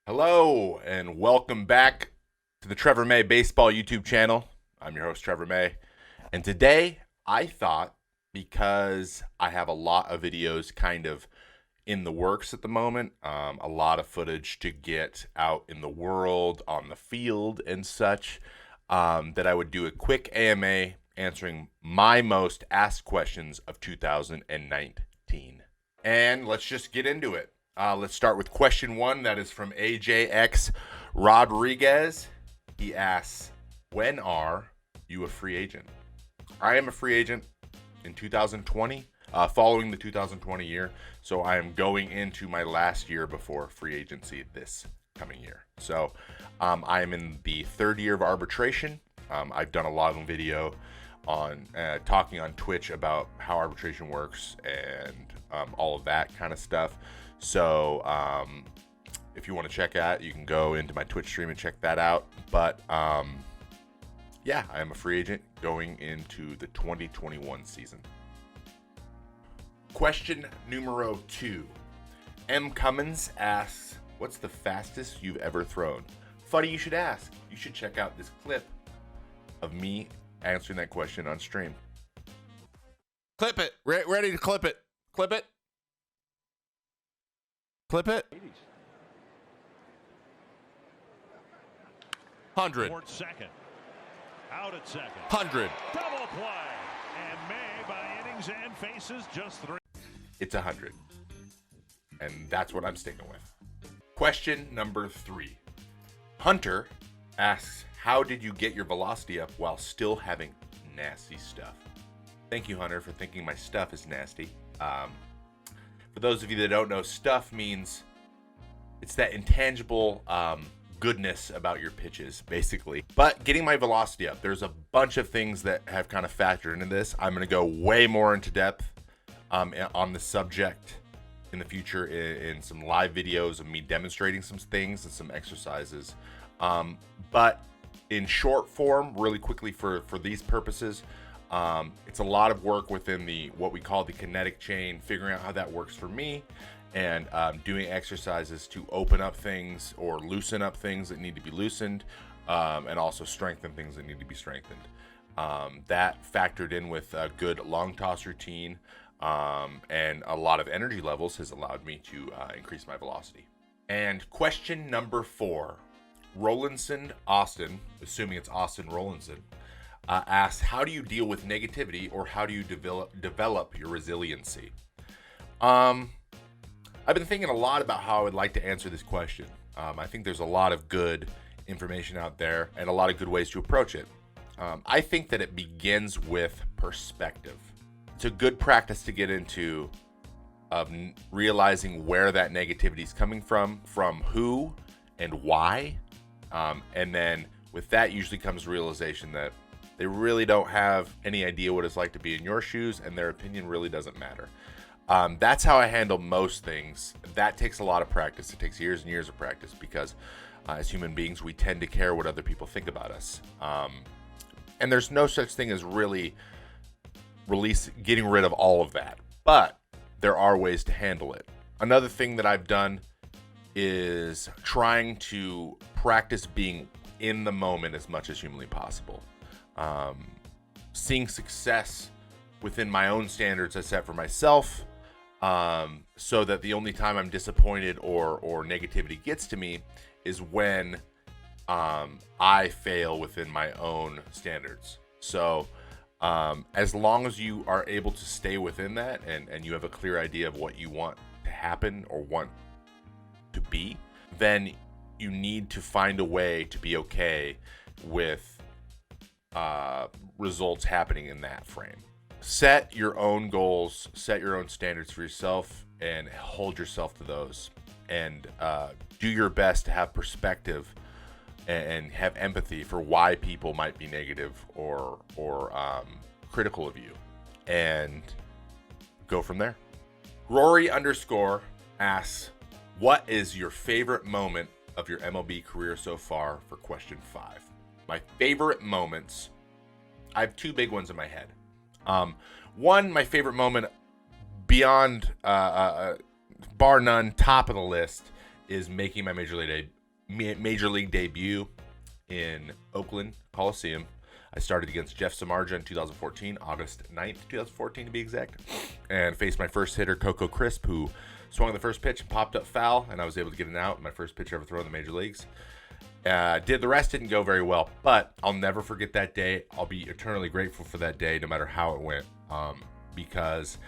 Hello, and welcome back to the Trevor May Baseball YouTube channel. I'm your host, Trevor May. And today, I thought, because I have a lot of videos kind of in the works at the moment, a lot of footage to get out in the world, on the field and such, that I would do a quick AMA answering my most asked questions of 2019. And let's just get into it. Let's start with question one. That is from AJX Rodriguez. He asks, when are you a free agent? I am a free agent in 2020, following the 2020 year. So I am going into my last year before free agency this coming year. So I am in the third year of arbitration. I've done a lot of video on talking on Twitch about how arbitration works and all of that kind of stuff. So if you want to check out, you can go into my Twitch stream and check that out. But yeah, I am a free agent going into the 2021 season. Question numero 2. M. Cummins asks, what's the fastest you've ever thrown? Funny you should ask. You should check out this clip of me answering that question on stream. Clip it. Ready to clip it. Clip it. Clip it. 100. Towards second. Out at second. 100. Double play. And May by innings and faces just 3. It's 100. And that's what I'm sticking with. Question number 3. Hunter asks, how did you get your velocity up while still having nasty stuff? Thank you, Hunter, for thinking my stuff is nasty. For those of you that don't know, stuff means it's that intangible goodness about your pitches, basically. But getting my velocity up, there's a bunch of things that have kind of factored into this. I'm going to go way more into depth on the subject in the future in some live videos of me demonstrating some things and some exercises. But in short form, really quickly for these purposes, it's a lot of work within what we call the kinetic chain, figuring out how that works for me, and doing exercises to open up things or loosen up things that need to be loosened, and also strengthen things that need to be strengthened. That factored in with a good long toss routine and a lot of energy levels has allowed me to increase my velocity. And question number 4, Rolandson Austin, assuming it's Austin Rolandson, asks, how do you deal with negativity, or how do you develop your resiliency? I've been thinking a lot about how I would like to answer this question. I think there's a lot of good information out there and a lot of good ways to approach it. I think that it begins with perspective. It's a good practice to get into of realizing where that negativity is coming from who and why. And then with that usually comes realization that they really don't have any idea what it's like to be in your shoes, and their opinion really doesn't matter. That's how I handle most things. That takes a lot of practice. It takes years and years of practice because as human beings, we tend to care what other people think about us. And there's no such thing as really getting rid of all of that. But there are ways to handle it. Another thing that I've done is trying to practice being in the moment as much as humanly possible. Seeing success within my own standards I set for myself, so that the only time I'm disappointed or negativity gets to me is when I fail within my own standards. So as long as you are able to stay within that and you have a clear idea of what you want to happen or want to be, then you need to find a way to be okay with results happening in that frame. Set your own goals, set your own standards for yourself, and hold yourself to those. And do your best to have perspective and have empathy for why people might be negative or critical of you, and go from there. Rory _ asks, what is your favorite moment of your MLB career so far, for question 5? My favorite moments, I have 2 big ones in my head. One, my favorite moment beyond, bar none, top of the list, is making my major league debut in Oakland Coliseum. I started against Jeff Samardzija in 2014, August 9th, 2014 to be exact, and faced my first hitter, Coco Crisp, who swung the first pitch and popped up foul, and I was able to get an out, my first pitch ever thrown in the major leagues. The rest didn't go very well, but I'll never forget that day. I'll be eternally grateful for that day, no matter how it went, because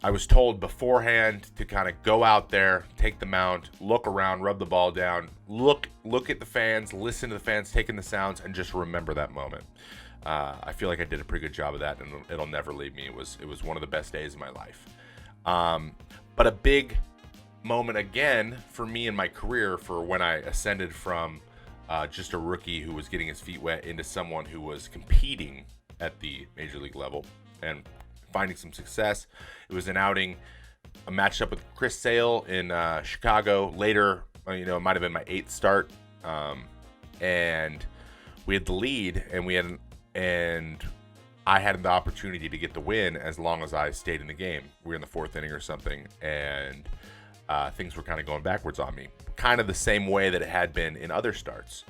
I was told beforehand to kind of go out there, take the mound, look around, rub the ball down, look at the fans, listen to the fans taking the sounds, and just remember that moment. I feel like I did a pretty good job of that, and it'll never leave me. It was one of the best days of my life. But a big moment again for me in my career, for when I ascended from just a rookie who was getting his feet wet into someone who was competing at the major league level and finding some success. It was an outing, a matchup with Chris Sale in Chicago. Later, it might have been my 8th start, and we had the lead, and I had the opportunity to get the win as long as I stayed in the game. We were in the 4th inning or something, and things were kind of going backwards on me, kind of the same way that it had been in other starts.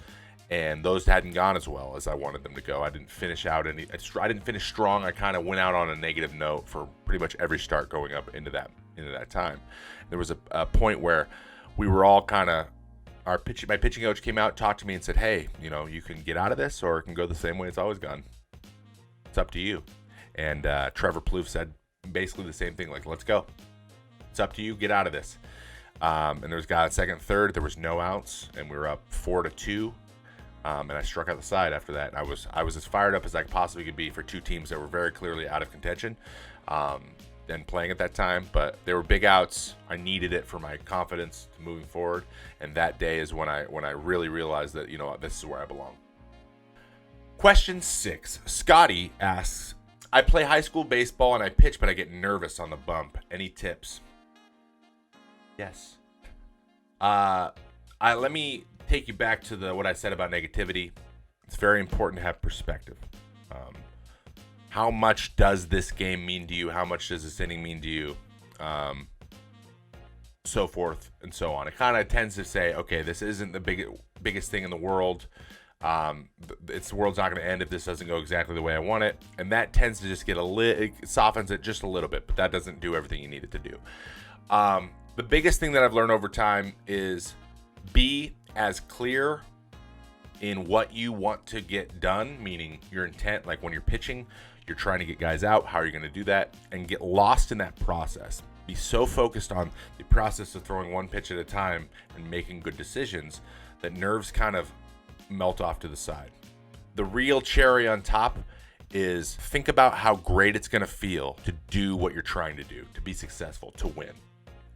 And those hadn't gone as well as I wanted them to go. I didn't finish strong. I kind of went out on a negative note for pretty much every start going up into that time. There was a point where we were all kind of, my pitching coach came out, talked to me, and said, "Hey, you can get out of this, or it can go the same way it's always gone. It's up to you." And Trevor Plouffe said basically the same thing, like, "Let's go. It's up to you. Get out of this." And there was a guy on second, third. There was no outs, and we were up 4-2. And I struck out the side after that. And I was as fired up as I possibly could be for 2 teams that were very clearly out of contention and playing at that time. But they were big outs. I needed it for my confidence moving forward. And that day is when I really realized that, this is where I belong. Question 6. Scotty asks, I play high school baseball and I pitch, but I get nervous on the bump. Any tips? Yes. Let me take you back to what I said about negativity. It's very important to have perspective. How much does this game mean to you? How much does this inning mean to you? So forth and so on. It kind of tends to say, okay, this isn't the biggest thing in the world. The world's not going to end if this doesn't go exactly the way I want it. And that tends to just it softens it just a little bit, but that doesn't do everything you need it to do. The biggest thing that I've learned over time is be as clear in what you want to get done, meaning your intent, like when you're pitching, you're trying to get guys out, how are you going to do that, and get lost in that process. Be so focused on the process of throwing one pitch at a time and making good decisions that nerves kind of melt off to the side. The real cherry on top is think about how great it's going to feel to do what you're trying to do, to be successful, to win.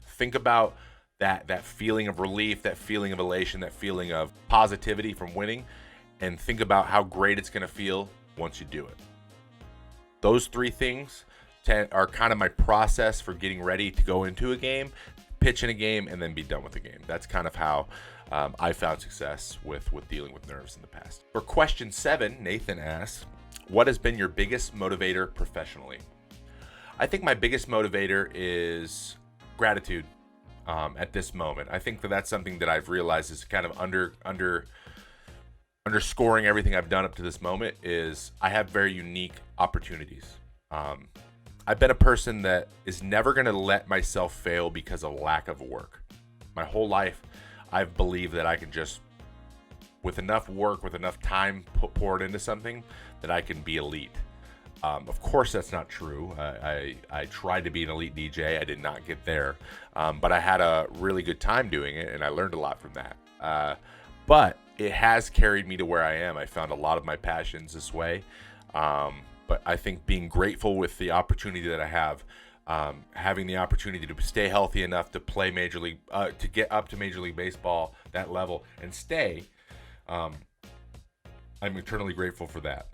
Think about that feeling of relief, that feeling of elation, that feeling of positivity from winning, and think about how great it's going to feel once you do it. Those 3 things are kind of my process for getting ready to go into a game, pitch in a game, and then be done with the game. That's kind of how I found success with dealing with nerves in the past. For question 7, Nathan asks, what has been your biggest motivator professionally? I think my biggest motivator is gratitude. At this moment, I think that's something that I've realized is kind of underscoring everything I've done up to this moment. Is I have very unique opportunities. I've been a person that is never going to let myself fail because of lack of work. My whole life, I've believed that I can just, with enough work, with enough time poured into something, that I can be elite. Of course, that's not true. I tried to be an elite DJ. I did not get there. But I had a really good time doing it, and I learned a lot from that. But it has carried me to where I am. I found a lot of my passions this way. But I think being grateful with the opportunity that I have, having the opportunity to stay healthy enough to play Major League, to get up to Major League Baseball, that level, and stay, Um, I'm eternally grateful for that,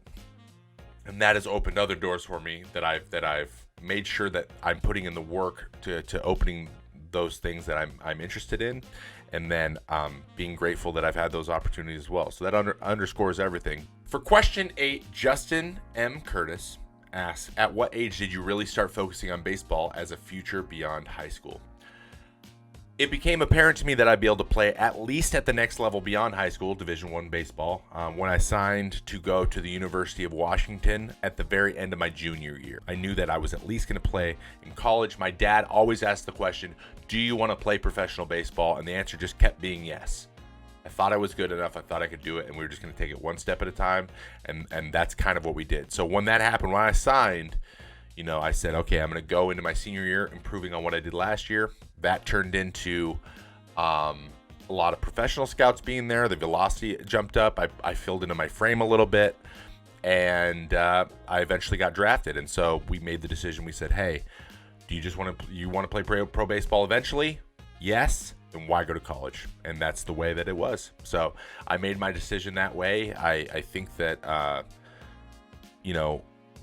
and that has opened other doors for me that I've made sure that I'm putting in the work to opening those things that I'm interested in, and then being grateful that I've had those opportunities as well. So that underscores everything. For question 8, Justin M. Curtis asks, at what age did you really start focusing on baseball as a future beyond high school? It became apparent to me that I'd be able to play at least at the next level beyond high school, Division I baseball, when I signed to go to the University of Washington at the very end of my junior year. I knew that I was at least going to play in college. My dad always asked the question, do you want to play professional baseball? And the answer just kept being yes. I thought I was good enough. I thought I could do it, and we were just going to take it one step at a time, and that's kind of what we did. So when that happened, when I signed, I said, okay, I'm going to go into my senior year improving on what I did last year. That turned into a lot of professional scouts being there. The velocity jumped up. I filled into my frame a little bit, and I eventually got drafted. And so we made the decision. We said, hey, do you just want to play pro baseball eventually? Yes. Then why go to college? And that's the way that it was. So I made my decision that way. I think that,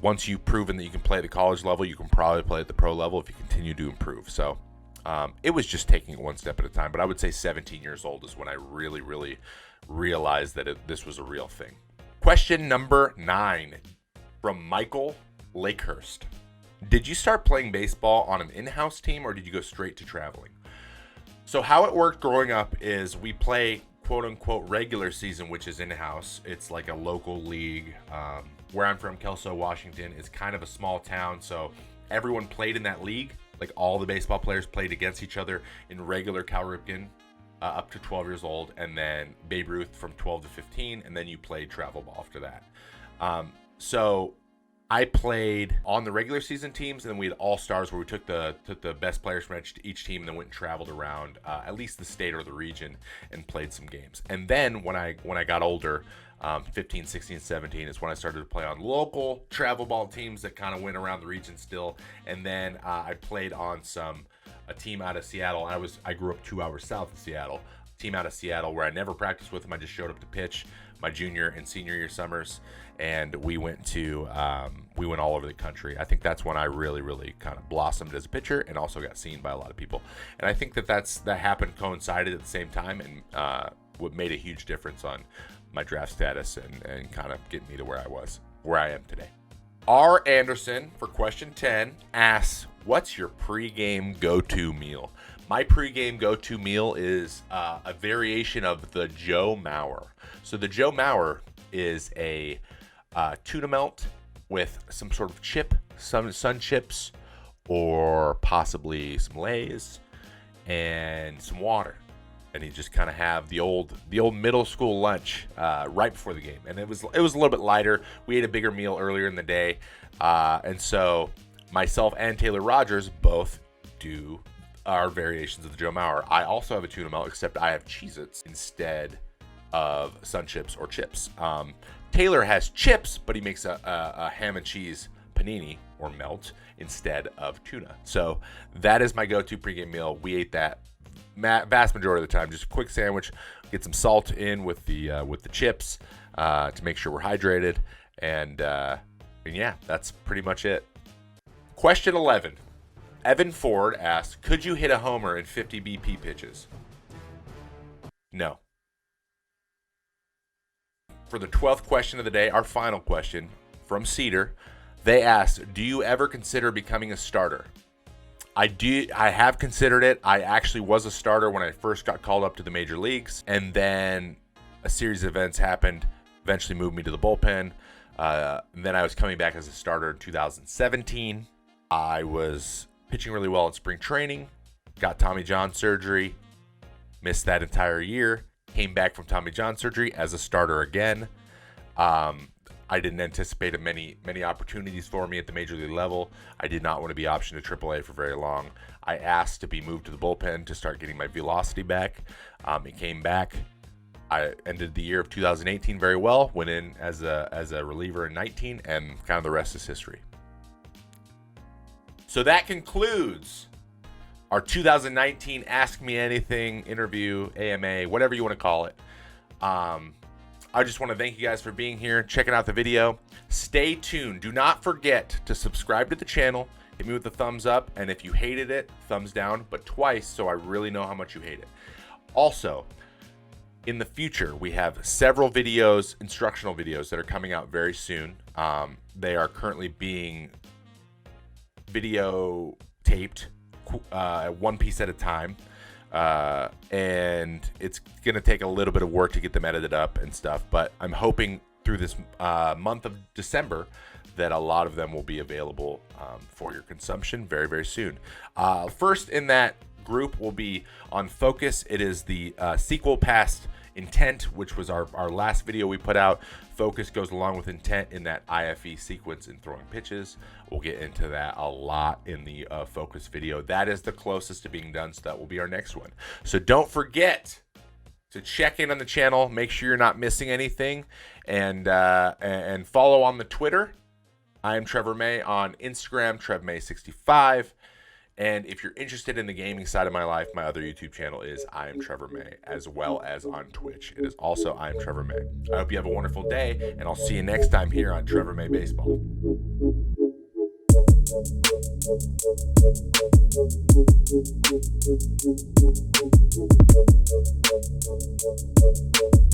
once you've proven that you can play at the college level, you can probably play at the pro level if you continue to improve. So it was just taking it one step at a time. But I would say 17 years old is when I really, really realized that this was a real thing. Question number 9 from Michael Lakehurst. Did you start playing baseball on an in-house team, or did you go straight to traveling? So how it worked growing up is we play quote-unquote regular season, which is in-house. It's like a local league. Where I'm from, Kelso, Washington, is kind of a small town, so everyone played in that league. Like all the baseball players played against each other in regular Cal Ripken up to 12 years old, and then Babe Ruth from 12 to 15, and then you played travel ball after that. So I played on the regular season teams, and then we had all-stars where we took the best players from each team and then went and traveled around at least the state or the region and played some games. And then when I got older, 15, 16, 17 is when I started to play on local travel ball teams that kind of went around the region still. And then I played on a team out of Seattle. I grew up 2 hours south of Seattle. A team out of Seattle where I never practiced with them. I just showed up to pitch my junior and senior year summers, and we went all over the country. I think that's when I really, really kind of blossomed as a pitcher and also got seen by a lot of people. And I think that happened coincided at the same time, and what made a huge difference on my draft status and kind of getting me to where I am today. R. Anderson for question 10 asks, what's your pregame go-to meal? My pregame go-to meal is a variation of the Joe Mauer. So the Joe Mauer is a tuna melt with some sort of chip, some sun chips, or possibly some Lay's and some water. And you just kind of have the old middle school lunch right before the game. And it was a little bit lighter. We ate a bigger meal earlier in the day. And so myself and Taylor Rogers both do our variations of the Joe Mauer. I also have a tuna melt, except I have Cheez-Its instead of sun chips or chips. Taylor has chips, but he makes a ham and cheese panini or melt instead of tuna. So that is my go-to pregame meal. We ate that vast majority of the time. Just a quick sandwich, get some salt in with the chips to make sure we're hydrated, and yeah, that's pretty much it. Question 11. Evan Ford asks, could you hit a homer in 50 BP pitches? No. For the 12th question of the day, our final question from Cedar, they asked, do you ever consider becoming a starter? I have considered it. I actually was a starter when I first got called up to the major leagues, and then a series of events happened, eventually moved me to the bullpen. And then I was coming back as a starter in 2017. I was pitching really well in spring training, got Tommy John surgery, missed that entire year, came back from Tommy John surgery as a starter again. I didn't anticipate many opportunities for me at the major league level. I did not want to be optioned to AAA for very long. I asked to be moved to the bullpen to start getting my velocity back. It came back. I ended the year of 2018 very well, went in as a reliever in 19, and kind of the rest is history. So that concludes our 2019 Ask Me Anything interview, AMA, whatever you want to call it. I just want to thank you guys for being here, checking out the video. Stay tuned. Do not forget to subscribe to the channel. Hit me with the thumbs up, and if you hated it, thumbs down, but twice, so I really know how much you hate it. Also, in the future, we have several videos, instructional videos, that are coming out very soon. They are currently being video taped one piece at a time. And it's going to take a little bit of work to get them edited up and stuff, but I'm hoping through this month of December that a lot of them will be available for your consumption very, very soon. First in that group will be on Focus. It is the sequel past Intent, which was our last video we put out. Focus goes along with Intent in that IFE sequence in throwing pitches. We'll get into that a lot in the Focus video. That is the closest to being done, so that will be our next one. So don't forget to check in on the channel, make sure you're not missing anything, and follow on the Twitter. I am Trevor May. On Instagram, TrevMay65. And if you're interested in the gaming side of my life, my other YouTube channel is I am Trevor May, as well as on Twitch. It is also I am Trevor May. I hope you have a wonderful day, and I'll see you next time here on Trevor May Baseball.